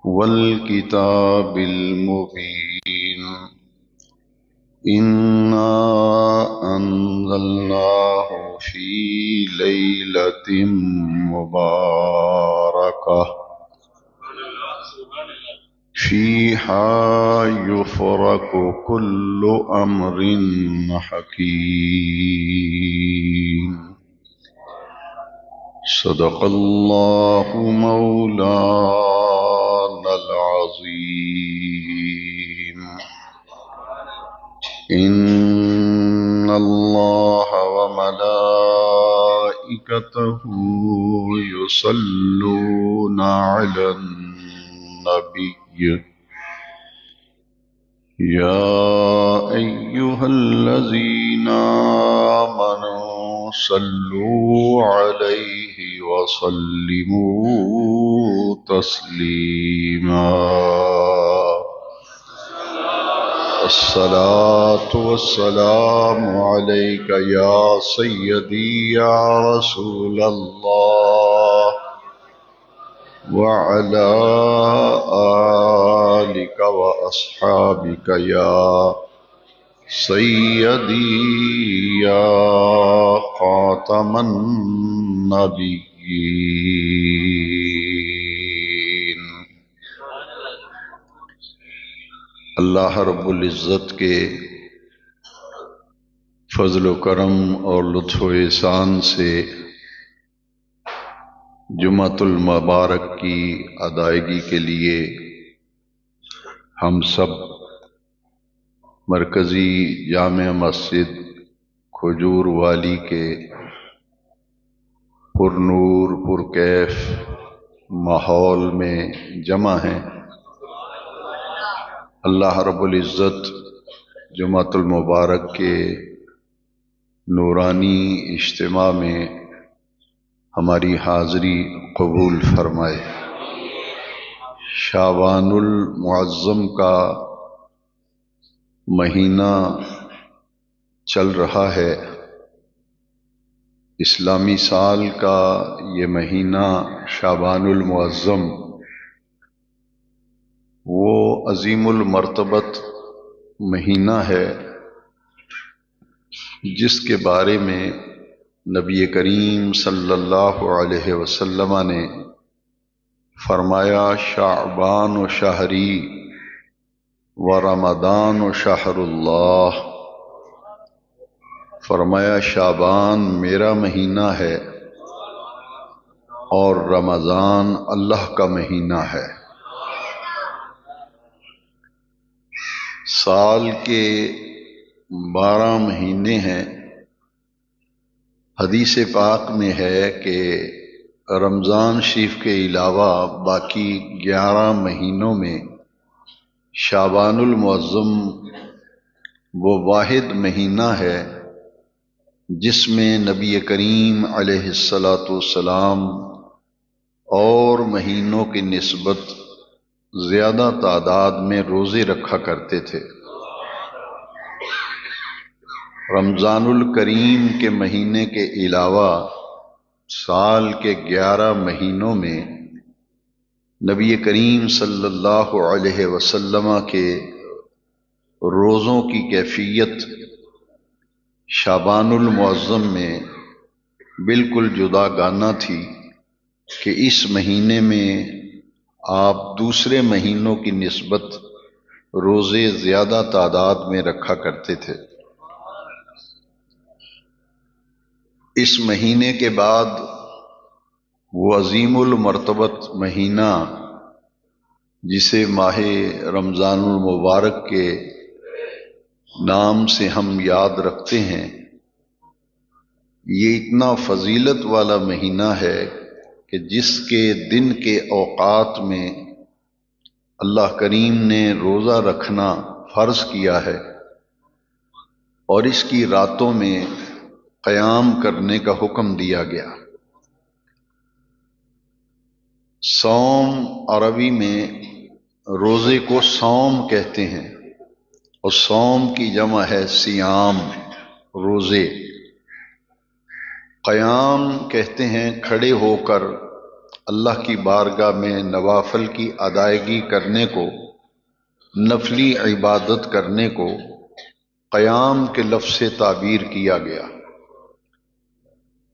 والكتاب المبين إنا أنزلناه في ليلة مباركة فيها يفرق كل أمر حكيم صدق الله مولانا العظيم إن الله وملائكته يصلون على النبي يا أيها الذين آمنوا صلوا عليه وسلموا تسليما الصلاة والسلام عليك يا سيدي يا رسول الله وعلى آلك وأصحابك يا سيدي يا خاتم النبيين۔ اللہ رب العزت کے فضل و کرم اور لطف و احسان سے جمعۃ المبارک کی ادائیگی کے لیے ہم سب مرکزی جامع مسجد کھجور والی کے پر نور پر کیف ماحول میں جمع ہیں۔ اللہ رب العزت جمعۃ المبارک کے نورانی اجتماع میں ہماری حاضری قبول فرمائے۔ شعبان المعظم کا مہینہ چل رہا ہے۔ اسلامی سال کا یہ مہینہ شعبان المعظم وہ عظیم المرتبت مہینہ ہے جس کے بارے میں نبی کریم صلی اللہ علیہ وسلم نے فرمایا شعبان و شہری و رمضان و شہر اللہ، فرمایا شعبان میرا مہینہ ہے اور رمضان اللہ کا مہینہ ہے۔ سال کے 12 مہینے ہیں۔ حدیث پاک میں ہے کہ رمضان شریف کے علاوہ باقی 11 مہینوں میں شعبان المعظم وہ واحد مہینہ ہے جس میں نبی کریم علیہ الصلاۃ والسلام اور مہینوں کی نسبت زیادہ تعداد میں روزے رکھا کرتے تھے۔ رمضان الکریم کے مہینے کے علاوہ سال کے 11 مہینوں میں نبی کریم صلی اللہ علیہ وسلم کے روزوں کی کیفیت شعبان المعظم میں بالکل جدا گانا تھی کہ اس مہینے میں آپ دوسرے مہینوں کی نسبت روزے زیادہ تعداد میں رکھا کرتے تھے۔ اس مہینے کے بعد وہ عظیم المرتبت مہینہ جسے ماہ رمضان المبارک کے نام سے ہم یاد رکھتے ہیں، یہ اتنا فضیلت والا مہینہ ہے کہ جس کے دن کے اوقات میں اللہ کریم نے روزہ رکھنا فرض کیا ہے اور اس کی راتوں میں قیام کرنے کا حکم دیا گیا۔ صوم عربی میں روزے کو صوم کہتے ہیں اور صوم کی جمع ہے صیام، روزے۔ قیام کہتے ہیں کھڑے ہو کر اللہ کی بارگاہ میں نوافل کی ادائیگی کرنے کو، نفلی عبادت کرنے کو قیام کے لفظ سے تعبیر کیا گیا۔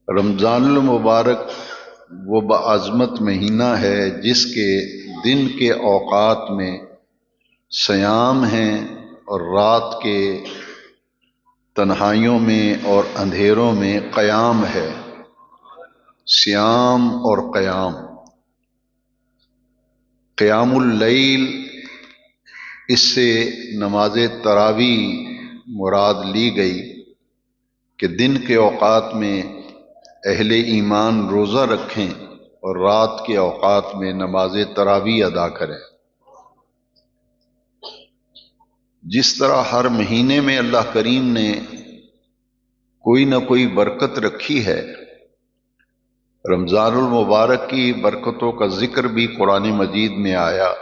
رمضان المبارک وہ بعظمت مہینہ ہے جس کے دن کے اوقات میں صیام ہیں اور رات کے تنہائیوں میں اور اندھیروں میں قیام ہے۔ صیام اور قیام، قیام اللیل، اس سے نماز تراویح مراد لی گئی کہ دن کے اوقات میں اہل ایمان روزہ رکھیں اور رات کے اوقات میں نماز تراویح ادا کریں۔ جس طرح ہر مہینے میں اللہ کریم نے کوئی نہ کوئی برکت رکھی ہے، رمضان المبارک کی برکتوں کا ذکر بھی قرآن مجید میں آیا۔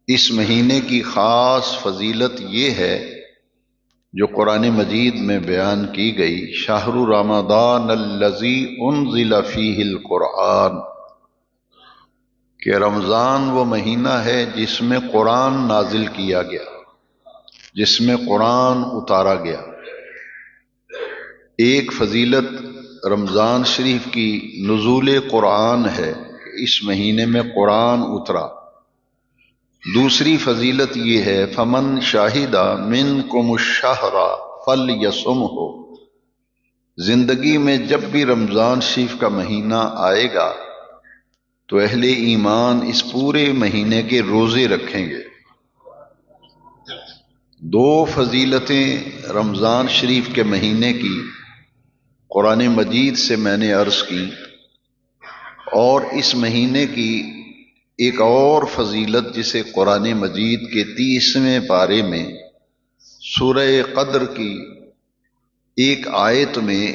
اس مہینے کی خاص فضیلت یہ ہے جو قرآن مجید میں بیان کی گئی، شہر رمضان الذی انزل فیہ القرآن، کہ رمضان وہ مہینہ ہے جس میں قرآن نازل کیا گیا، جس میں قرآن اتارا گیا۔ ایک فضیلت رمضان شریف کی نزول قرآن ہے کہ اس مہینے میں قرآن اترا۔ دوسری فضیلت یہ ہے فمن شاہد منکم الشہر فلیصمہ، زندگی میں جب بھی رمضان شریف کا مہینہ آئے گا تو اہل ایمان اس پورے مہینے کے روزے رکھیں گے۔ دو فضیلتیں رمضان شریف کے مہینے کی قرآن مجید سے میں نے عرض کی، اور اس مہینے کی ایک اور فضیلت جسے قرآن مجید کے 30ویں پارے میں سورہ قدر کی ایک آیت میں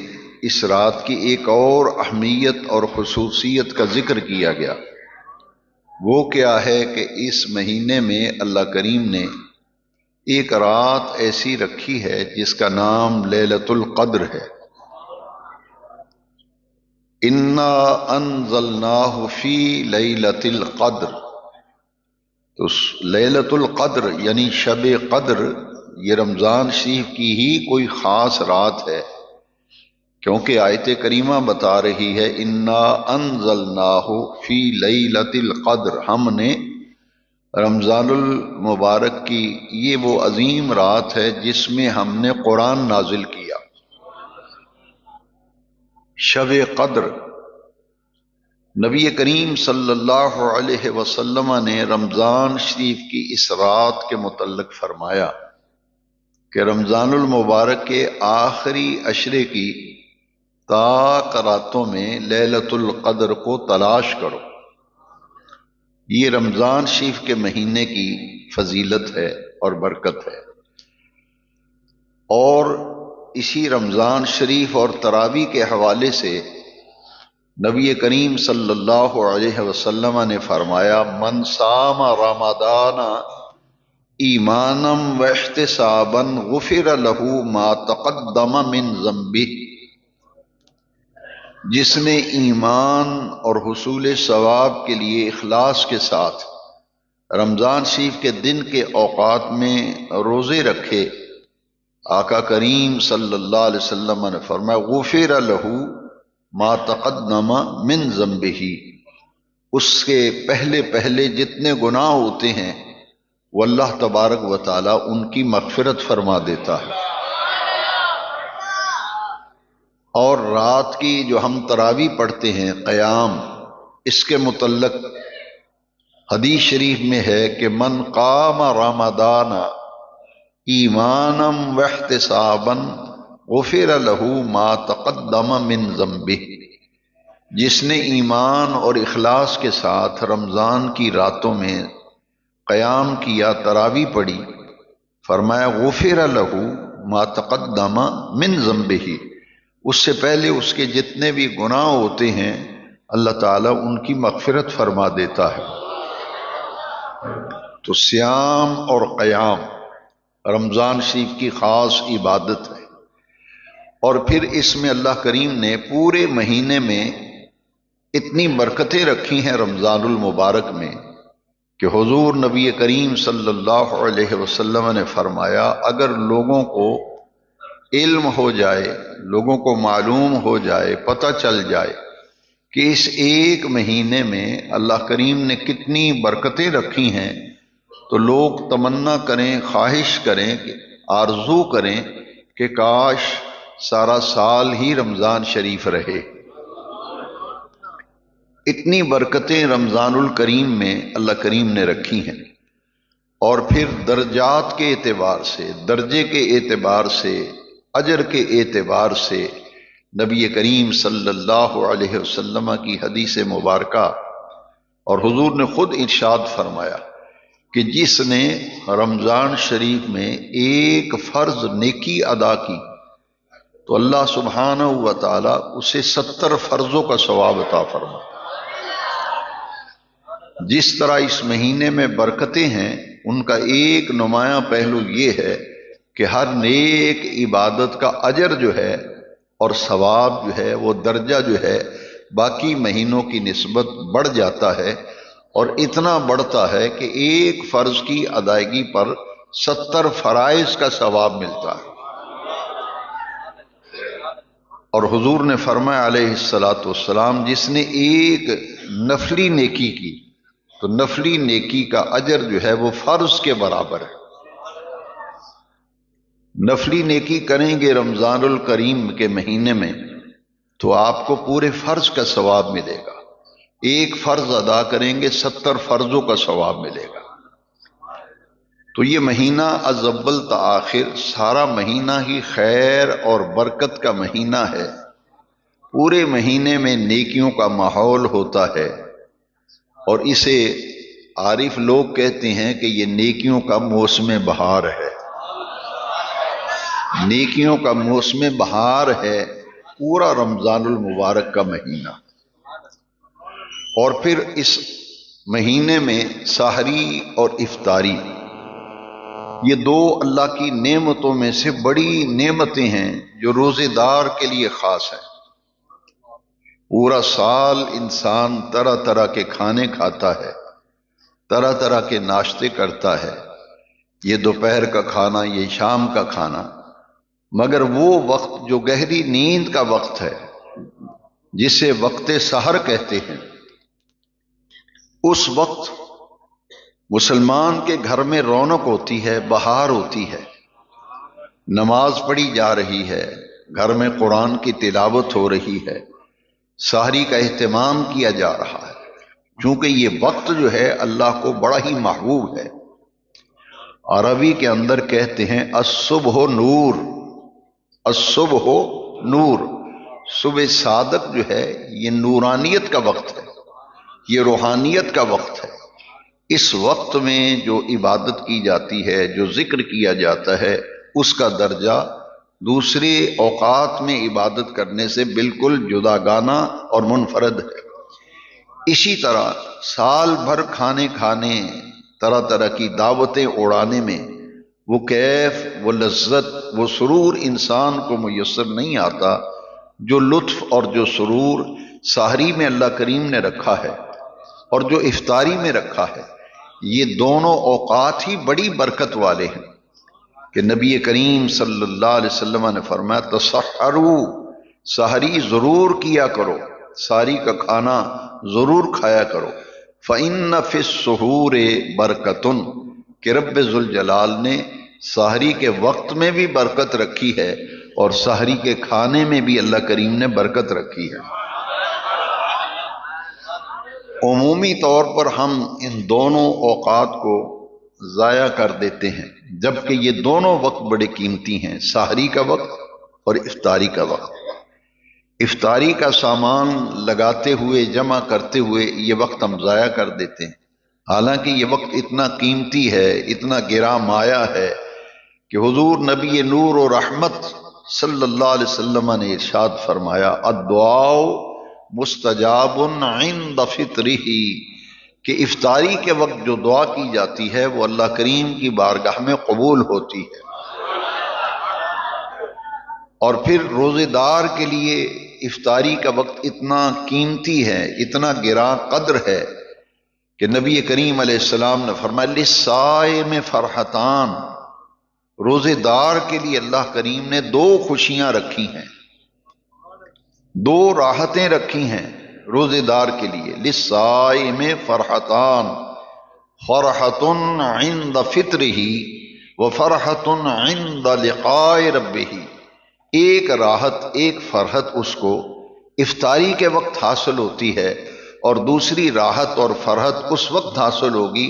اس رات کی ایک اور اہمیت اور خصوصیت کا ذکر کیا گیا۔ وہ کیا ہے کہ اس مہینے میں اللہ کریم نے ایک رات ایسی رکھی ہے جس کا نام لیلۃ القدر ہے۔ انا انزلناہ فی لیلۃ القدر، تو لیلۃ القدر یعنی شب قدر یہ رمضان شریف کی ہی کوئی خاص رات ہے، کیونکہ آیت کریمہ بتا رہی ہے انا انزلناہ فی لیلۃ القدر، ہم نے رمضان المبارک کی یہ وہ عظیم رات ہے جس میں ہم نے قرآن نازل کیا۔ شب قدر، نبی کریم صلی اللہ علیہ وسلم نے رمضان شریف کی اس رات کے متعلق فرمایا کہ رمضان المبارک کے آخری عشرے کی طاق راتوں میں لیلۃ القدر کو تلاش کرو۔ یہ رمضان شریف کے مہینے کی فضیلت ہے اور برکت ہے۔ اور اسی رمضان شریف اور تراویح کے حوالے سے نبی کریم صلی اللہ علیہ وسلم نے فرمایا من صام رمضان ایمانا واحتسابا غفر له ما تقدم من ذنبہ، جس نے ایمان اور حصول ثواب کے لیے اخلاص کے ساتھ رمضان شریف کے دن کے اوقات میں روزے رکھے، آقا کریم صلی اللہ علیہ وسلم نے فرمایا غفر له ما تقدم من ذنبہ، اس کے پہلے پہلے جتنے گناہ ہوتے ہیں وہ اللہ تبارک و تعالی ان کی مغفرت فرما دیتا ہے۔ اور رات کی جو ہم تراویح پڑھتے ہیں قیام، اس کے متعلق حدیث شریف میں ہے کہ من قام رمضان ایمانا واحتسابا غفر له ما تقدم من ذنبہ، جس نے ایمان اور اخلاص کے ساتھ رمضان کی راتوں میں قیام کیا، تراویح پڑھی، فرمایا غفر له ما تقدم من ذنبہ، اس سے پہلے اس کے جتنے بھی گناہ ہوتے ہیں اللہ تعالیٰ ان کی مغفرت فرما دیتا ہے۔ تو صیام اور قیام رمضان شریف کی خاص عبادت ہے، اور پھر اس میں اللہ کریم نے پورے مہینے میں اتنی برکتیں رکھی ہیں رمضان المبارک میں کہ حضور نبی کریم صلی اللہ علیہ وسلم نے فرمایا اگر لوگوں کو علم ہو جائے، لوگوں کو معلوم ہو جائے، پتہ چل جائے کہ اس ایک مہینے میں اللہ کریم نے کتنی برکتیں رکھی ہیں، تو لوگ تمنا کریں، خواہش کریں، آرزو کریں کہ کاش سارا سال ہی رمضان شریف رہے۔ اتنی برکتیں رمضان الکریم میں اللہ کریم نے رکھی ہیں۔ اور پھر درجات کے اعتبار سے، درجے کے اعتبار سے، اجر کے اعتبار سے نبی کریم صلی اللہ علیہ وسلم کی حدیث مبارکہ اور حضور نے خود ارشاد فرمایا کہ جس نے رمضان شریف میں ایک فرض نیکی ادا کی تو اللہ سبحانہ و تعالی اسے 70 فرضوں کا ثواب عطا فرماتا۔ جس طرح اس مہینے میں برکتیں ہیں، ان کا ایک نمایاں پہلو یہ ہے کہ ہر نیک عبادت کا اجر جو ہے اور ثواب جو ہے، وہ درجہ جو ہے باقی مہینوں کی نسبت بڑھ جاتا ہے، اور اتنا بڑھتا ہے کہ ایک فرض کی ادائیگی پر 70 فرائض کا ثواب ملتا ہے۔ اور حضور نے فرمایا علیہ الصلاۃ والسلام جس نے ایک نفلی نیکی کی تو نفلی نیکی کا اجر جو ہے وہ فرض کے برابر ہے۔ نفلی نیکی کریں گے رمضان الکریم کے مہینے میں تو آپ کو پورے فرض کا ثواب ملے گا۔ ایک فرض ادا کریں گے 70 فرضوں کا ثواب ملے گا۔ تو یہ مہینہ از اول تا آخر سارا مہینہ ہی خیر اور برکت کا مہینہ ہے۔ پورے مہینے میں نیکیوں کا ماحول ہوتا ہے، اور اسے عارف لوگ کہتے ہیں کہ یہ نیکیوں کا موسم بہار ہے۔ نیکیوں کا موسم بہار ہے پورا رمضان المبارک کا مہینہ۔ اور پھر اس مہینے میں سحری اور افطاری، یہ دو اللہ کی نعمتوں میں سے بڑی نعمتیں ہیں جو روزے دار کے لیے خاص ہیں۔ پورا سال انسان طرح طرح کے کھانے کھاتا ہے، طرح طرح کے ناشتے کرتا ہے، یہ دوپہر کا کھانا، یہ شام کا کھانا، مگر وہ وقت جو گہری نیند کا وقت ہے، جسے وقت سحر کہتے ہیں، اس وقت مسلمان کے گھر میں رونق ہوتی ہے، بہار ہوتی ہے، نماز پڑھی جا رہی ہے، گھر میں قرآن کی تلاوت ہو رہی ہے، سحری کا اہتمام کیا جا رہا ہے، چونکہ یہ وقت جو ہے اللہ کو بڑا ہی محبوب ہے۔ عربی کے اندر کہتے ہیں الصبح نور، الصبح نور، صبح صادق جو ہے یہ نورانیت کا وقت ہے، یہ روحانیت کا وقت ہے۔ اس وقت میں جو عبادت کی جاتی ہے، جو ذکر کیا جاتا ہے، اس کا درجہ دوسرے اوقات میں عبادت کرنے سے بالکل جداگانہ اور منفرد ہے۔ اسی طرح سال بھر کھانے کھانے، طرح طرح کی دعوتیں اڑانے میں وہ کیف، وہ لذت، وہ سرور انسان کو میسر نہیں آتا جو لطف اور جو سرور سحری میں اللہ کریم نے رکھا ہے اور جو افطاری میں رکھا ہے۔ یہ دونوں اوقات ہی بڑی برکت والے ہیں کہ نبی کریم صلی اللہ علیہ وسلم نے فرمایا تسحروا، سحری ضرور کیا کرو، سحری کا کھانا ضرور کھایا کرو۔ فإن فی السحور برکتن، کہ رب ذوالجلال نے سحری کے وقت میں بھی برکت رکھی ہے اور سحری کے کھانے میں بھی اللہ کریم نے برکت رکھی ہے۔ عمومی طور پر ہم ان دونوں اوقات کو ضائع کر دیتے ہیں، جبکہ یہ دونوں وقت بڑے قیمتی ہیں، سحری کا وقت اور افطاری کا وقت۔ افطاری کا سامان لگاتے ہوئے، جمع کرتے ہوئے یہ وقت ہم ضائع کر دیتے ہیں، حالانکہ یہ وقت اتنا قیمتی ہے، اتنا گراں مایہ ہے کہ حضور نبی نور و رحمت صلی اللہ علیہ وسلم نے ارشاد فرمایا الدعاء مستجاب عند فطرہ، کہ افطاری کے وقت جو دعا کی جاتی ہے وہ اللہ کریم کی بارگاہ میں قبول ہوتی ہے۔ اور پھر روزے دار کے لیے افطاری کا وقت اتنا قیمتی ہے، اتنا گراں قدر ہے کہ نبی کریم علیہ السلام نے فرمایا للصائم فرحتان، روزے دار کے لیے اللہ کریم نے دو خوشیاں رکھی ہیں، دو راحتیں رکھی ہیں روزے دار کے لیے۔ للصائم فرحتان، فرحۃ عند فطرہ وفرحۃ عند لقاء ربہ، ایک راحت، ایک فرحت اس کو افطاری کے وقت حاصل ہوتی ہے، اور دوسری راحت اور فرحت اس وقت حاصل ہوگی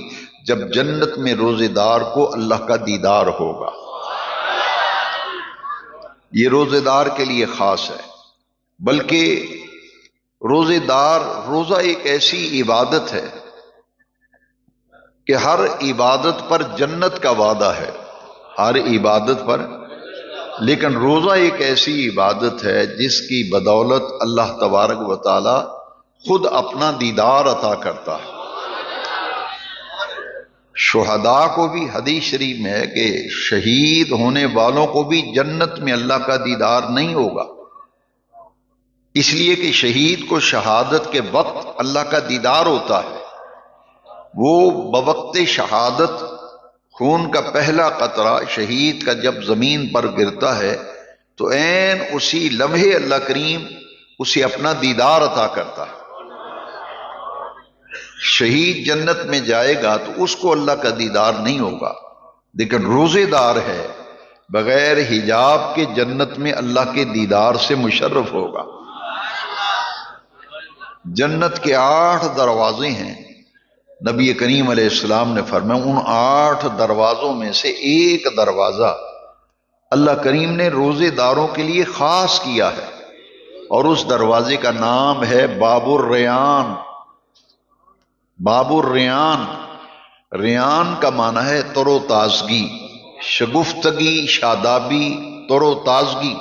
جب جنت میں روزے دار کو اللہ کا دیدار ہوگا۔ یہ روزے دار کے لیے خاص ہے۔ بلکہ روزے دار، روزہ ایک ایسی عبادت ہے کہ ہر عبادت پر جنت کا وعدہ ہے، ہر عبادت پر، لیکن روزہ ایک ایسی عبادت ہے جس کی بدولت اللہ تبارک و تعالی خود اپنا دیدار عطا کرتا ہے۔ شہداء کو بھی حدیث شریف میں ہے کہ شہید ہونے والوں کو بھی جنت میں اللہ کا دیدار نہیں ہوگا، اس لیے کہ شہید کو شہادت کے وقت اللہ کا دیدار ہوتا ہے۔ وہ بوقت شہادت خون کا پہلا قطرہ شہید کا جب زمین پر گرتا ہے تو عین اسی لمحے اللہ کریم اسے اپنا دیدار عطا کرتا ہے۔ شہید جنت میں جائے گا تو اس کو اللہ کا دیدار نہیں ہوگا، لیکن روزے دار ہے بغیر حجاب کے جنت میں اللہ کے دیدار سے مشرف ہوگا۔ جنت کے 8 دروازے ہیں، نبی کریم علیہ السلام نے فرمایا ان 8 دروازوں میں سے ایک دروازہ اللہ کریم نے روزے داروں کے لیے خاص کیا ہے، اور اس دروازے کا نام ہے باب الریان۔ باب الریان، ریان کا معنی ہے تر و تازگی، شگفتگی، شادابی، تر و تازگی۔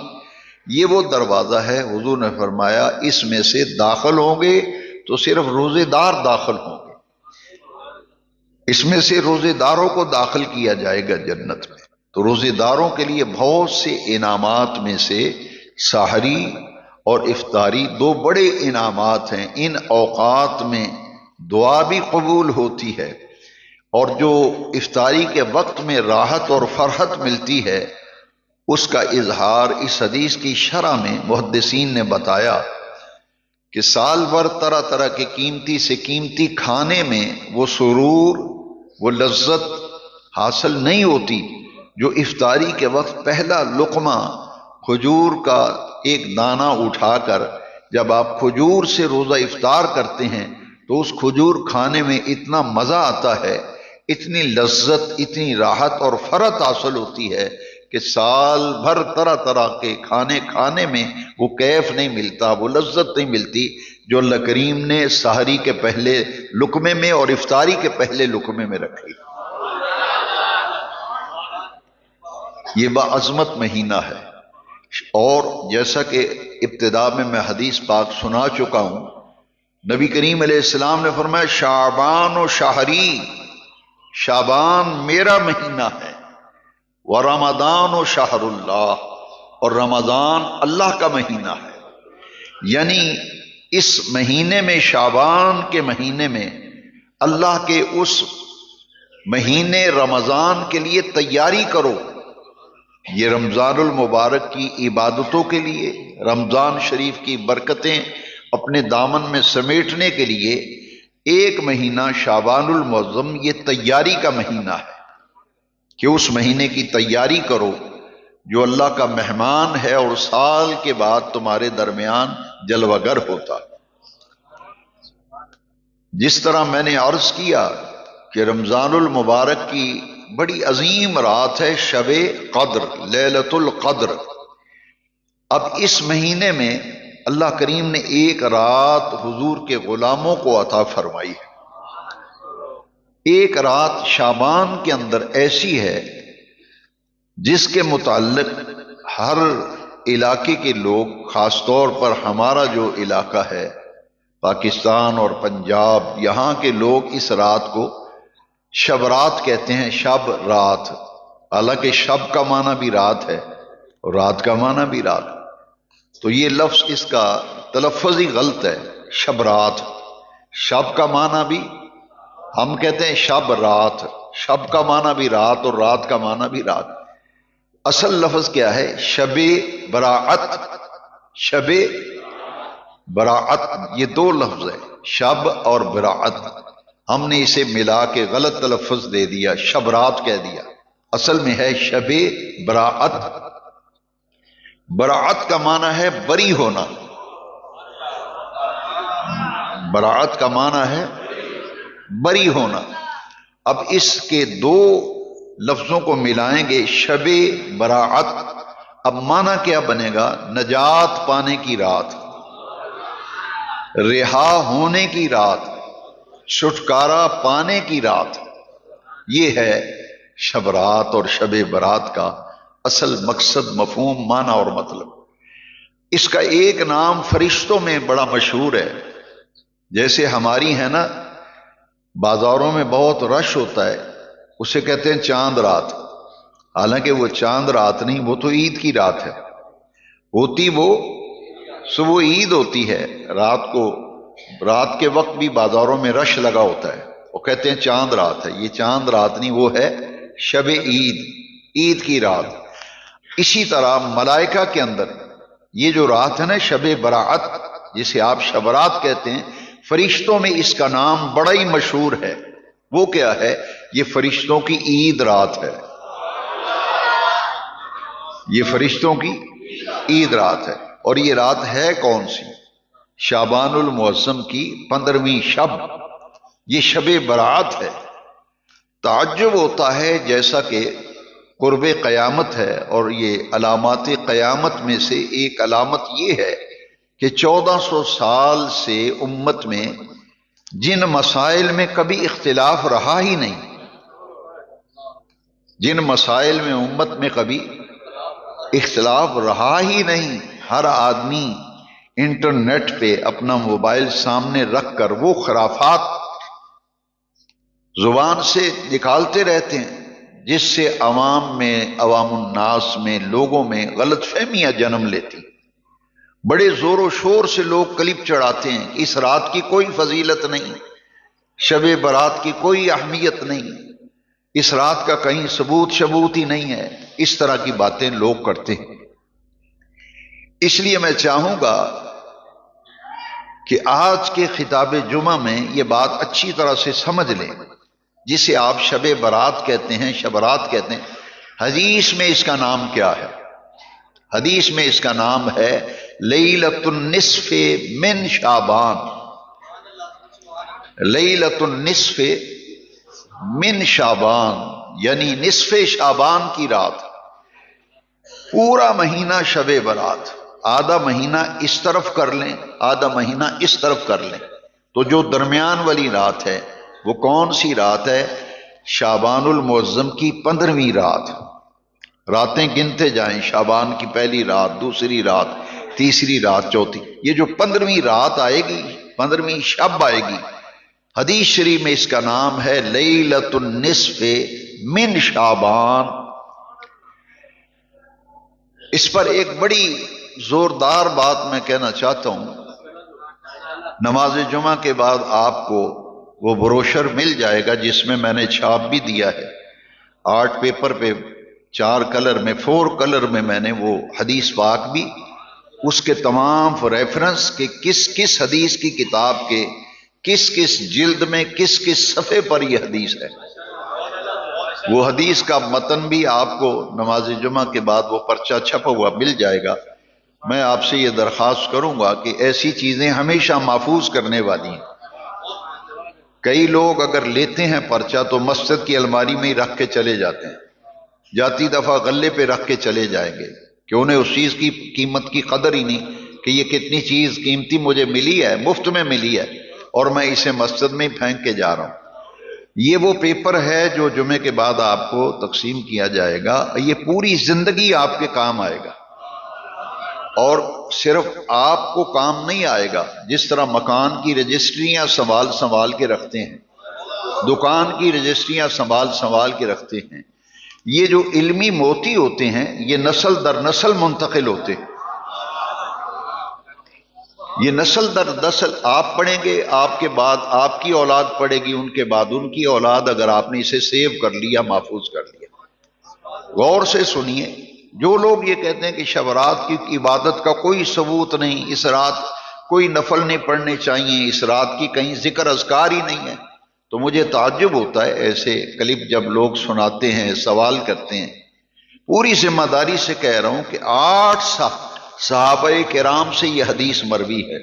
یہ وہ دروازہ ہے، حضور نے فرمایا اس میں سے داخل ہوں گے تو صرف روزے دار داخل ہوں گے، اس میں سے روزے داروں کو داخل کیا جائے گا جنت میں۔ تو روزے داروں کے لیے بہت سے انعامات میں سے سحری اور افطاری 2 بڑے انعامات ہیں۔ ان اوقات میں دعا بھی قبول ہوتی ہے، اور جو افطاری کے وقت میں راحت اور فرحت ملتی ہے اس کا اظہار اس حدیث کی شرح میں محدثین نے بتایا کہ سال بھر طرح طرح کے قیمتی سے قیمتی کھانے میں وہ سرور، وہ لذت حاصل نہیں ہوتی جو افطاری کے وقت پہلا لقمہ کھجور کا ایک دانہ اٹھا کر جب آپ کھجور سے روزہ افطار کرتے ہیں تو اس کھجور کھانے میں اتنا مزہ آتا ہے، اتنی لذت، اتنی راحت اور فرحت حاصل ہوتی ہے کہ سال بھر طرح طرح کے کھانے کھانے میں وہ کیف نہیں ملتا، وہ لذت نہیں ملتی جو اللہ کریم نے سحری کے پہلے لقمے میں اور افطاری کے پہلے لقمے میں رکھی۔ یہ باعظمت مہینہ ہے، اور جیسا کہ ابتدا میں حدیث پاک سنا چکا ہوں، نبی کریم علیہ السلام نے فرمایا شعبان و شہری، شعبان میرا مہینہ ہے، ورمضان و شہر اللہ، اور رمضان اللہ کا مہینہ ہے۔ یعنی اس مہینے میں، شعبان کے مہینے میں، اللہ کے اس مہینے رمضان کے لیے تیاری کرو۔ یہ رمضان المبارک کی عبادتوں کے لیے، رمضان شریف کی برکتیں اپنے دامن میں سمیٹنے کے لیے ایک مہینہ شعبان المعظم یہ تیاری کا مہینہ ہے کہ اس مہینے کی تیاری کرو جو اللہ کا مہمان ہے اور سال کے بعد تمہارے درمیان جلوہ گر ہوتا۔ جس طرح میں نے عرض کیا کہ رمضان المبارک کی بڑی عظیم رات ہے شب قدر، لیلۃ القدر۔ اب اس مہینے میں اللہ کریم نے ایک رات حضور کے غلاموں کو عطا فرمائی ہے۔ ایک رات شعبان کے اندر ایسی ہے جس کے متعلق ہر علاقے کے لوگ، خاص طور پر ہمارا جو علاقہ ہے پاکستان اور پنجاب، یہاں کے لوگ اس رات کو شب رات کہتے ہیں، شب رات، حالانکہ شب کا معنی بھی رات ہے اور رات کا معنی بھی رات۔ تو یہ لفظ اس کا تلفظ ہی غلط ہے، شب رات۔ شب کا معنی بھی ہم کہتے ہیں شب رات، شب کا معنی بھی رات اور رات کا معنی بھی رات۔ اصل لفظ کیا ہے؟ شب براعت، شب براعت، یہ دو لفظ ہے، شب اور براعت۔ ہم نے اسے ملا کے غلط تلفظ دے دیا، شب رات کہہ دیا، اصل میں ہے شب براعت۔ براعت کا معنی ہے بری ہونا، براعت کا معنی ہے بری ہونا۔ اب اس کے دو لفظوں کو ملائیں گے، شب براعت، اب معنی کیا بنے گا؟ نجات پانے کی رات، رہا ہونے کی رات، چھٹکارا پانے کی رات۔ یہ ہے شب رات اور شب برات کا اصل مقصد، مفہوم، معنی اور مطلب۔ اس کا ایک نام فرشتوں میں بڑا مشہور ہے، جیسے ہماری ہے نا بازاروں میں بہت رش ہوتا ہے، اسے کہتے ہیں چاند رات، حالانکہ وہ چاند رات نہیں، وہ تو عید کی رات ہے، ہوتی وہ صبح عید ہوتی ہے، رات کو، رات کے وقت بھی بازاروں میں رش لگا ہوتا ہے، وہ کہتے ہیں چاند رات ہے، یہ چاند رات نہیں، وہ ہے شب عید، عید کی رات۔ اسی طرح ملائکہ کے اندر یہ جو رات ہے نا شب براعت، جسے آپ شب رات کہتے ہیں، فرشتوں میں اس کا نام بڑا ہی مشہور ہے۔ وہ کیا ہے؟ یہ فرشتوں کی عید رات ہے، یہ فرشتوں کی عید رات ہے۔ اور یہ رات ہے کون سی؟ شعبان المعظم کی 15ویں شب، یہ شب برات ہے۔ تعجب ہوتا ہے، جیسا کہ قرب قیامت ہے، اور یہ علامات قیامت میں سے ایک علامت یہ ہے کہ 1400 سال سے امت میں جن مسائل میں کبھی اختلاف رہا ہی نہیں، جن مسائل میں امت میں کبھی اختلاف رہا ہی نہیں، ہر آدمی انٹرنیٹ پہ اپنا موبائل سامنے رکھ کر وہ خرافات زبان سے نکالتے رہتے ہیں، جس سے عوام میں، عوام الناس میں، لوگوں میں غلط فہمیاں جنم لیتی۔ بڑے زور و شور سے لوگ کلپ چڑھاتے ہیں، اس رات کی کوئی فضیلت نہیں، شب برات کی کوئی اہمیت نہیں، اس رات کا کہیں ثبوت ہی نہیں ہے، اس طرح کی باتیں لوگ کرتے ہیں۔ اس لیے میں چاہوں گا کہ آج کے خطاب جمعہ میں یہ بات اچھی طرح سے سمجھ لیں، جسے آپ شب برات کہتے ہیں، شب رات کہتے ہیں، حدیث میں اس کا نام کیا ہے؟ حدیث میں اس کا نام ہے لیلۃ النصف من شعبان، لیلۃ النصف من شعبان، یعنی نصف شعبان کی رات۔ پورا مہینہ شب برات، آدھا مہینہ اس طرف کر لیں، آدھا مہینہ اس طرف کر لیں، تو جو درمیان والی رات ہے وہ کون سی رات ہے؟ شعبان المعظم کی 15ویں رات۔ راتیں گنتے جائیں، شعبان کی پہلی رات، دوسری رات، تیسری رات، چوتھی، یہ جو 15ویں رات آئے گی، 15ویں شب آئے گی، حدیث شریف میں اس کا نام ہے لیلۃ النصف من شعبان۔ اس پر ایک بڑی زوردار بات میں کہنا چاہتا ہوں۔ نماز جمعہ کے بعد آپ کو وہ بروشر مل جائے گا، جس میں میں نے چھاپ بھی دیا ہے، آرٹ پیپر پہ 4 کلر میں، 4 کلر میں میں نے وہ حدیث پاک بھی، اس کے تمام ریفرنس کہ کس کس حدیث کی کتاب کے کس کس جلد میں کس کس صفحے پر یہ حدیث ہے، وہ حدیث کا متن بھی آپ کو نماز جمعہ کے بعد وہ پرچہ چھپا ہوا مل جائے گا۔ میں آپ سے یہ درخواست کروں گا کہ ایسی چیزیں ہمیشہ محفوظ کرنے والی ہیں۔ کئی لوگ اگر لیتے ہیں پرچہ تو مسجد کی الماری میں ہی رکھ کے چلے جاتے ہیں، جاتی دفعہ غلے پہ رکھ کے چلے جائیں گے، کہ انہیں اس چیز کی قیمت کی قدر ہی نہیں کہ یہ کتنی چیز قیمتی مجھے ملی ہے، مفت میں ملی ہے، اور میں اسے مسجد میں ہی پھینک کے جا رہا ہوں۔ یہ وہ پیپر ہے جو جمعے کے بعد آپ کو تقسیم کیا جائے گا، یہ پوری زندگی آپ کے کام آئے گا، اور صرف آپ کو کام نہیں آئے گا۔ جس طرح مکان کی رجسٹریاں سنبھال کے رکھتے ہیں، دکان کی رجسٹریاں سنبھال کے رکھتے ہیں، یہ جو علمی موتی ہوتے ہیں یہ نسل در نسل منتقل ہوتے ہیں۔ یہ نسل در نسل آپ پڑھیں گے، آپ کے بعد آپ کی اولاد پڑھے گی، ان کے بعد ان کی اولاد، اگر آپ نے اسے سیو کر لیا، محفوظ کر لیا۔ غور سے سنیے، جو لوگ یہ کہتے ہیں کہ شب رات کی عبادت کا کوئی ثبوت نہیں، اس رات کوئی نفل نہیں پڑھنے چاہیے، اس رات کی کہیں ذکر اذکار ہی نہیں ہے، تو مجھے تعجب ہوتا ہے ایسے کلپ جب لوگ سناتے ہیں، سوال کرتے ہیں۔ پوری ذمہ داری سے کہہ رہا ہوں کہ 8 صحابہ کرام سے یہ حدیث مروی ہے،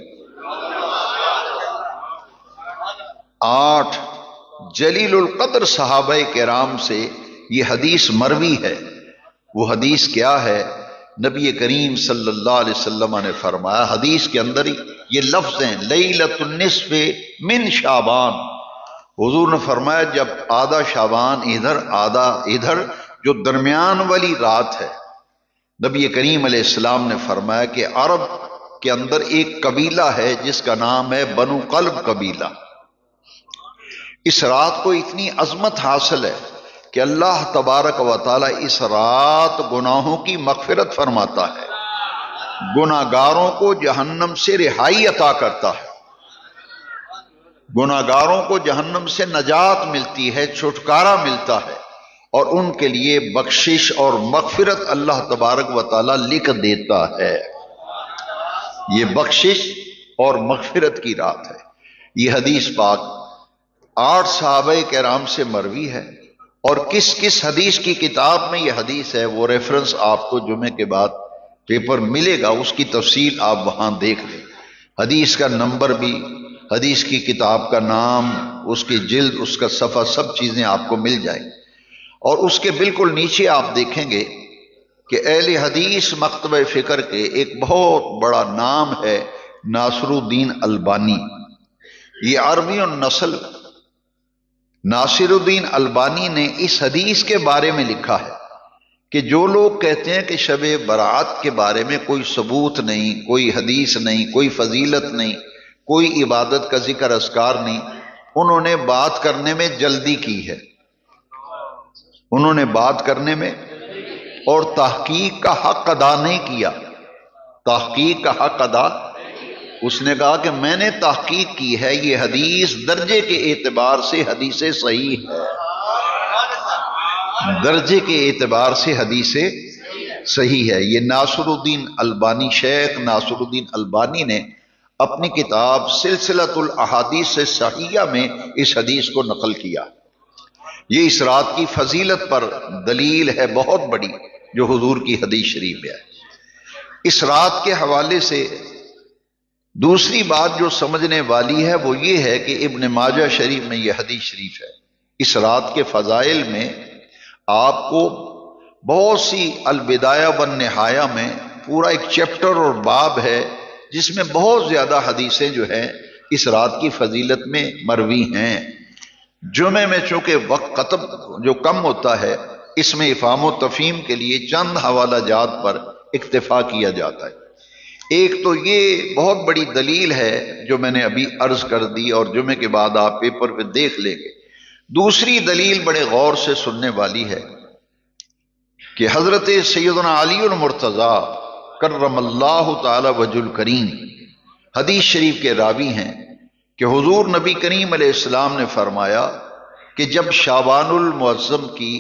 8 جلیل القدر صحابہ کرام سے یہ حدیث مروی ہے۔ وہ حدیث کیا ہے؟ نبی کریم صلی اللہ علیہ وسلم نے فرمایا، حدیث کے اندر یہ لفظ ہیں، لیلۃ النصف من شعبان۔ حضور نے فرمایا جب آدھا شعبان ادھر آدھا ادھر، جو درمیان والی رات ہے، نبی کریم علیہ السلام نے فرمایا کہ عرب کے اندر ایک قبیلہ ہے جس کا نام ہے بنو قلب قبیلہ۔ اس رات کو اتنی عظمت حاصل ہے کہ اللہ تبارک و تعالی اس رات گناہوں کی مغفرت فرماتا ہے، گناہگاروں کو جہنم سے رہائی عطا کرتا ہے، گناہگاروں کو جہنم سے نجات ملتی ہے، چھٹکارا ملتا ہے، اور ان کے لیے بخشش اور مغفرت اللہ تبارک و تعالی لکھ دیتا ہے۔ یہ بخشش اور مغفرت کی رات ہے۔ یہ حدیث پاک 8 صحابہ کرام سے مروی ہے، اور کس کس حدیث کی کتاب میں یہ حدیث ہے وہ ریفرنس آپ کو جمعے کے بعد پیپر ملے گا، اس کی تفصیل آپ وہاں دیکھ لیں، حدیث کا نمبر بھی، حدیث کی کتاب کا نام، اس کی جلد، اس کا صفحہ، سب چیزیں آپ کو مل جائیں۔ اور اس کے بالکل نیچے آپ دیکھیں گے کہ اہل حدیث مکتبہ فکر کے ایک بہت بڑا نام ہے ناصر الدین البانی۔ یہ عربی النسل ناصر الدین البانی نے اس حدیث کے بارے میں لکھا ہے کہ جو لوگ کہتے ہیں کہ شب برات کے بارے میں کوئی ثبوت نہیں، کوئی حدیث نہیں، کوئی فضیلت نہیں، کوئی عبادت کا ذکر اذکار نہیں، انہوں نے بات کرنے میں جلدی کی ہے، انہوں نے بات کرنے میں اور تحقیق کا حق ادا نہیں کیا۔ تحقیق کا حق ادا، اس نے کہا کہ میں نے تحقیق کی ہے، یہ حدیث درجے کے اعتبار سے حدیث صحیح ہے، درجے کے اعتبار سے حدیث صحیح ہے۔ یہ ناصر الدین البانی، شیخ ناصر الدین البانی نے اپنی کتاب سلسلۃ الاحادیث صحیحہ میں اس حدیث کو نقل کیا۔ یہ اس رات کی فضیلت پر دلیل ہے بہت بڑی جو حضور کی حدیث شریف ہے۔ اس رات کے حوالے سے دوسری بات جو سمجھنے والی ہے وہ یہ ہے کہ ابن ماجہ شریف میں یہ حدیث شریف ہے۔ اس رات کے فضائل میں آپ کو بہت سی البدایہ والنہایہ میں پورا ایک چیپٹر اور باب ہے جس میں بہت زیادہ حدیثیں جو ہیں اس رات کی فضیلت میں مروی ہیں۔ جمعے میں چونکہ وقت ختم جو کم ہوتا ہے، اس میں افہام و تفہیم کے لیے چند حوالہ جات پر اکتفا کیا جاتا ہے۔ ایک تو یہ بہت بڑی دلیل ہے جو میں نے ابھی عرض کر دی اور جمعے کے بعد آپ پیپر پہ دیکھ لیں گے۔ دوسری دلیل بڑے غور سے سننے والی ہے کہ حضرت سیدنا علی المرتضیٰ کرم اللہ تعالی وجہ الکریم حدیث شریف کے راوی ہیں کہ حضور نبی کریم علیہ السلام نے فرمایا کہ جب شعبان المعظم کی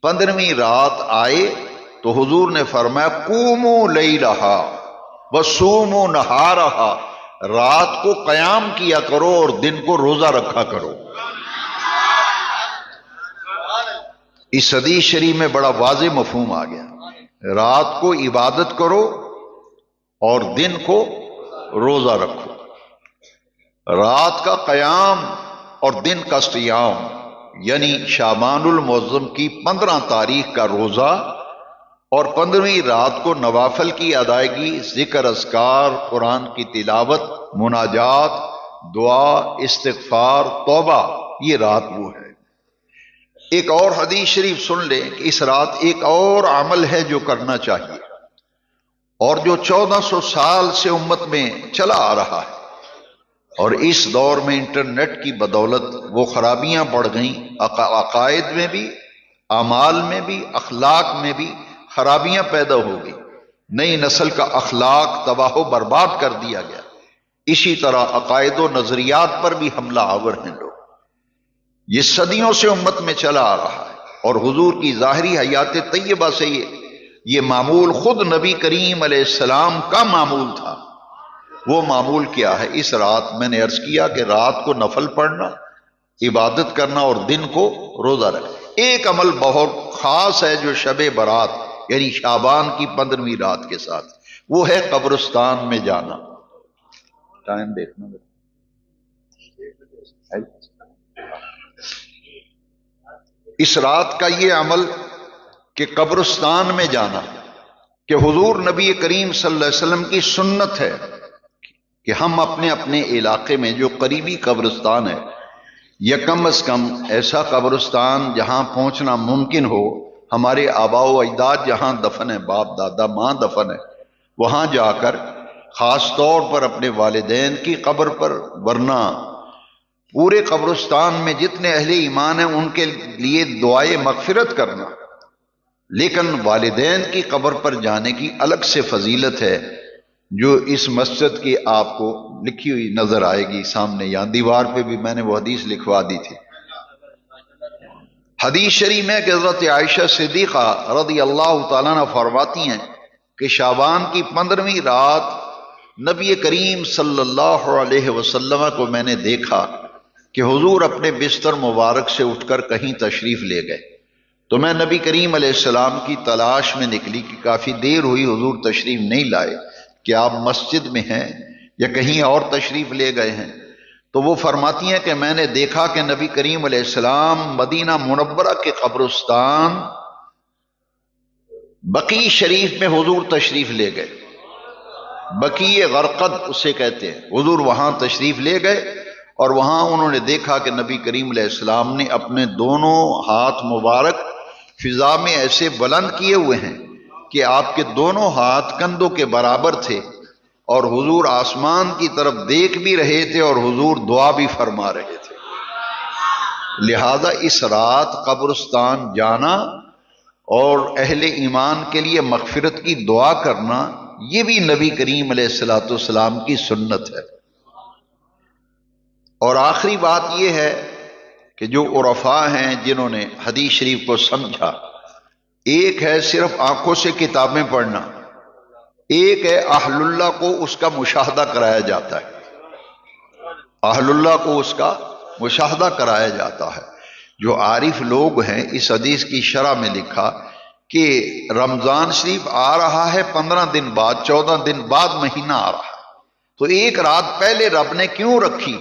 15ویں رات آئے تو حضور نے فرمایا قوموا لیلہا وصوموا نہارہا، رات کو قیام کیا کرو اور دن کو روزہ رکھا کرو۔ اس حدیث شریف میں بڑا واضح مفہوم آ گیا، رات کو عبادت کرو اور دن کو روزہ رکھو۔ رات کا قیام اور دن کا صیام، یعنی شعبان المعظم کی 15 تاریخ کا روزہ اور 15ویں رات کو نوافل کی ادائیگی، ذکر اذکار، قرآن کی تلاوت، مناجات، دعا، استغفار، توبہ، یہ رات وہ ہے۔ ایک اور حدیث شریف سن لیں کہ اس رات ایک اور عمل ہے جو کرنا چاہیے اور جو 1400 سال سے امت میں چلا آ رہا ہے، اور اس دور میں انٹرنیٹ کی بدولت وہ خرابیاں بڑھ گئیں، عقائد میں بھی، اعمال میں بھی، اخلاق میں بھی خرابیاں پیدا ہو گئی، نئی نسل کا اخلاق تباہ و برباد کر دیا گیا۔ اسی طرح عقائد و نظریات پر بھی حملہ آور ہیں لوگ. یہ صدیوں سے امت میں چلا آ رہا ہے، اور حضور کی ظاہری حیات طیبہ سے یہ معمول خود نبی کریم علیہ السلام کا معمول تھا. وہ معمول کیا ہے؟ اس رات میں نے عرض کیا کہ رات کو نفل پڑھنا، عبادت کرنا، اور دن کو روزہ رکھنا. ایک عمل بہت خاص ہے جو شب برات یعنی شعبان کی 15ویں رات کے ساتھ، وہ ہے قبرستان میں جانا. ٹائم دیکھنا. اس رات کا یہ عمل کہ قبرستان میں جانا، کہ حضور نبی کریم صلی اللہ علیہ وسلم کی سنت ہے کہ ہم اپنے اپنے علاقے میں جو قریبی قبرستان ہے، یا کم از کم ایسا قبرستان جہاں پہنچنا ممکن ہو، ہمارے آباء و اجداد جہاں دفن ہے، باپ دادا ماں دفن ہے، وہاں جا کر خاص طور پر اپنے والدین کی قبر پر، ورنہ پورے قبرستان میں جتنے اہل ایمان ہیں ان کے لیے دعائے مغفرت کرنا. لیکن والدین کی قبر پر جانے کی الگ سے فضیلت ہے، جو اس مسجد کی آپ کو لکھی ہوئی نظر آئے گی سامنے، یا دیوار پہ بھی میں نے وہ حدیث لکھوا دی تھی. حدیث شریف میں کہ حضرت عائشہ صدیقہ رضی اللہ تعالیٰ عنہ فرماتی ہیں کہ شعبان کی 15ویں رات نبی کریم صلی اللہ علیہ وسلم کو میں نے دیکھا کہ حضور اپنے بستر مبارک سے اٹھ کر کہیں تشریف لے گئے. تو میں نبی کریم علیہ السلام کی تلاش میں نکلی کہ کافی دیر ہوئی حضور تشریف نہیں لائے، کہ آپ مسجد میں ہیں یا کہیں اور تشریف لے گئے ہیں. تو وہ فرماتی ہیں کہ میں نے دیکھا کہ نبی کریم علیہ السلام مدینہ منورہ کے قبرستان بقیع شریف میں حضور تشریف لے گئے. بقیع غرقد اسے کہتے ہیں. حضور وہاں تشریف لے گئے اور وہاں انہوں نے دیکھا کہ نبی کریم علیہ السلام نے اپنے دونوں ہاتھ مبارک فضا میں ایسے بلند کیے ہوئے ہیں کہ آپ کے دونوں ہاتھ کندھوں کے برابر تھے، اور حضور آسمان کی طرف دیکھ بھی رہے تھے اور حضور دعا بھی فرما رہے تھے. لہذا اس رات قبرستان جانا اور اہل ایمان کے لیے مغفرت کی دعا کرنا، یہ بھی نبی کریم علیہ الصلوۃ والسلام کی سنت ہے. اور آخری بات یہ ہے کہ جو عرفاء ہیں جنہوں نے حدیث شریف کو سمجھا، ایک ہے صرف آنکھوں سے کتابیں پڑھنا، ایک ہے اہل اللہ کو اس کا مشاہدہ کرایا جاتا ہے. اہل اللہ کو اس کا مشاہدہ کرایا جاتا ہے. جو عارف لوگ ہیں، اس حدیث کی شرح میں لکھا کہ رمضان شریف آ رہا ہے 15 دن بعد، 14 دن بعد مہینہ آ رہا ہے، تو ایک رات پہلے رب نے کیوں رکھی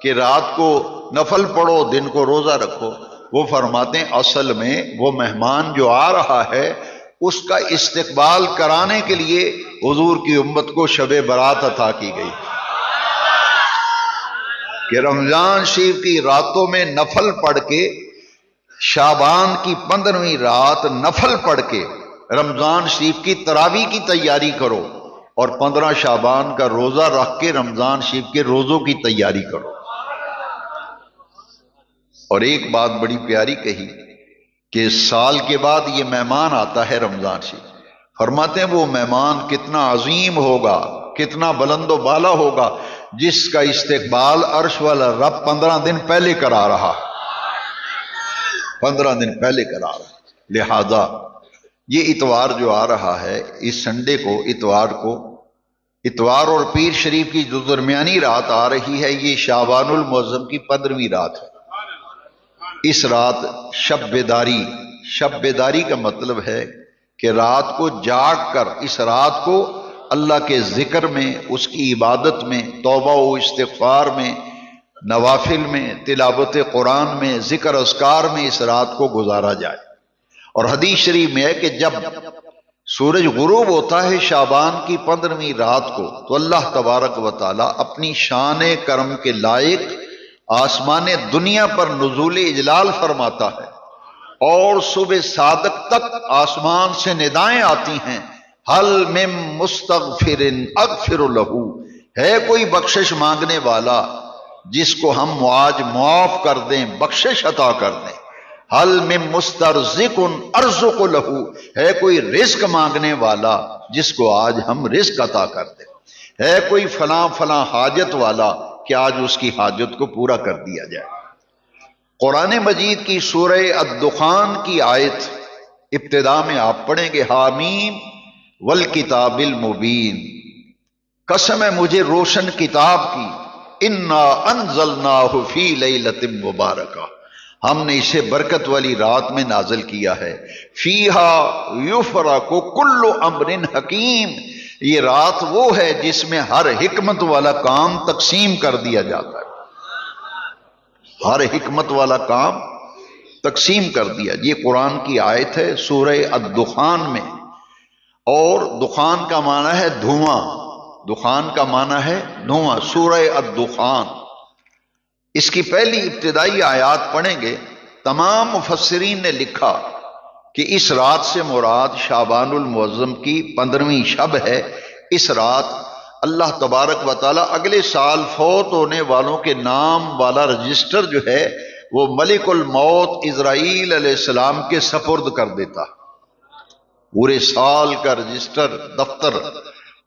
کہ رات کو نفل پڑھو دن کو روزہ رکھو؟ وہ فرماتے ہیں اصل میں وہ مہمان جو آ رہا ہے اس کا استقبال کرانے کے لیے حضور کی امت کو شب برات عطا کی گئی، کہ رمضان شریف کی راتوں میں نفل پڑھ کے، شعبان کی 15ویں رات نفل پڑھ کے رمضان شریف کی تراویح کی تیاری کرو، اور 15 شعبان کا روزہ رکھ کے رمضان شریف کے روزوں کی تیاری کرو. اور ایک بات بڑی پیاری کہی کہ سال کے بعد یہ مہمان آتا ہے رمضان شریف، فرماتے ہیں وہ مہمان کتنا عظیم ہوگا، کتنا بلند و بالا ہوگا، جس کا استقبال عرش والا رب 15 دن پہلے کرا رہا، 15 دن پہلے کرا رہا. لہذا یہ اتوار جو آ رہا ہے، اس سنڈے کو، اتوار اور پیر شریف کی جو درمیانی رات آ رہی ہے، یہ شعبان المعظم کی 15ویں رات ہے. اس رات شب بیداری کا مطلب ہے کہ رات کو جاگ کر اس رات کو اللہ کے ذکر میں، اس کی عبادت میں، توبہ و استغفار میں، نوافل میں، تلاوت قرآن میں، ذکر اذکار میں اس رات کو گزارا جائے. اور حدیث شریف میں ہے کہ جب سورج غروب ہوتا ہے شعبان کی 15ویں رات کو، تو اللہ تبارک و تعالی اپنی شان کرم کے لائق آسمان دنیا پر نزول اجلال فرماتا ہے، اور صبح صادق تک آسمان سے ندائیں آتی ہیں، حل من مستغفر اغفر لہ، ہے کوئی بخشش مانگنے والا جس کو ہم آج معاف کر دیں، بخشش عطا کر دیں. حل من مسترزق ارزق لہ، ہے کوئی رزق مانگنے والا جس کو آج ہم رزق عطا کر دیں. ہے کوئی فلاں فلاں حاجت والا کہ آج اس کی حاجت کو پورا کر دیا جائے۔ قرآن مجید کی سورہ الدخان کی آیت ابتدا میں آپ پڑھیں گے، حامیم والکتاب المبین، قسم ہے مجھے روشن کتاب کی، انا انزلناہ فی لیلۃ مبارکہ، ہم نے اسے برکت والی رات میں نازل کیا ہے، فیہا یفرق کل امر حکیم، یہ رات وہ ہے جس میں ہر حکمت والا کام تقسیم کر دیا جاتا ہے، ہر حکمت والا کام تقسیم کر دیا۔ یہ قرآن کی آیت ہے سورہ الدخان میں، اور دخان کا معنی ہے دھواں، دخان کا معنی ہے دھواں، سورہ الدخان۔ اس کی پہلی ابتدائی آیات پڑھیں گے، تمام مفسرین نے لکھا کہ اس رات سے مراد شعبان المعظم کی 15ویں شب ہے۔ اس رات اللہ تبارک و تعالیٰ اگلے سال فوت ہونے والوں کے نام والا رجسٹر جو ہے وہ ملک الموت عزرائیل علیہ السلام کے سپرد کر دیتا، پورے سال کا رجسٹر دفتر،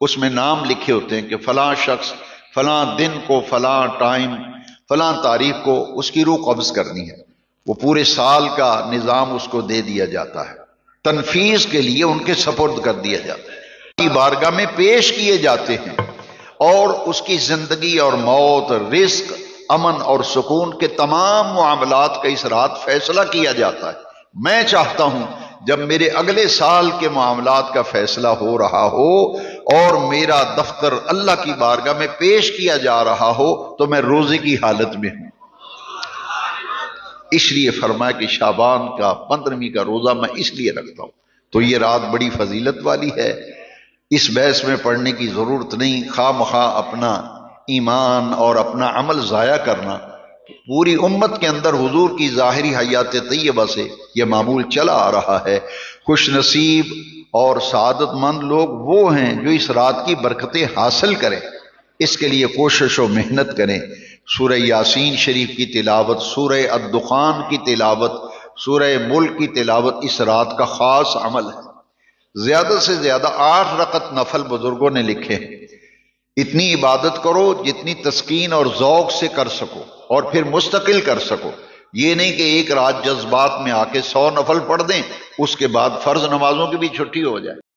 اس میں نام لکھے ہوتے ہیں کہ فلاں شخص فلاں دن کو فلاں ٹائم فلاں تاریخ کو اس کی روح قبض کرنی ہے، وہ پورے سال کا نظام اس کو دے دیا جاتا ہے، تنفیذ کے لیے ان کے سپرد کر دیا جاتا ہے، کی بارگاہ میں پیش کیے جاتے ہیں، اور اس کی زندگی اور موت، رزق، امن اور سکون کے تمام معاملات کا اس رات فیصلہ کیا جاتا ہے۔ میں چاہتا ہوں جب میرے اگلے سال کے معاملات کا فیصلہ ہو رہا ہو اور میرا دفتر اللہ کی بارگاہ میں پیش کیا جا رہا ہو تو میں روزے کی حالت میں ہوں۔ اس لیے فرمایا کہ شعبان کا 15ویں کا روزہ میں اس لیے رکھتا ہوں۔ تو یہ رات بڑی فضیلت والی ہے، اس بحث میں پڑھنے کی ضرورت نہیں، خواہ مخواہ اپنا ایمان اور اپنا عمل ضائع کرنا۔ پوری امت کے اندر حضور کی ظاہری حیات طیبہ سے یہ معمول چلا آ رہا ہے۔ خوش نصیب اور سعادت مند لوگ وہ ہیں جو اس رات کی برکتیں حاصل کریں، اس کے لیے کوشش و محنت کریں۔ سورہ یاسین شریف کی تلاوت، سورہ الدخان کی تلاوت، سورہ ملک کی تلاوت اس رات کا خاص عمل ہے۔ زیادہ سے زیادہ 8 رکعت نفل بزرگوں نے لکھے ہیں۔ اتنی عبادت کرو جتنی تسکین اور ذوق سے کر سکو اور پھر مستقل کر سکو، یہ نہیں کہ ایک رات جذبات میں آ کے 100 نفل پڑھ دیں، اس کے بعد فرض نمازوں کی بھی چھٹی ہو جائے۔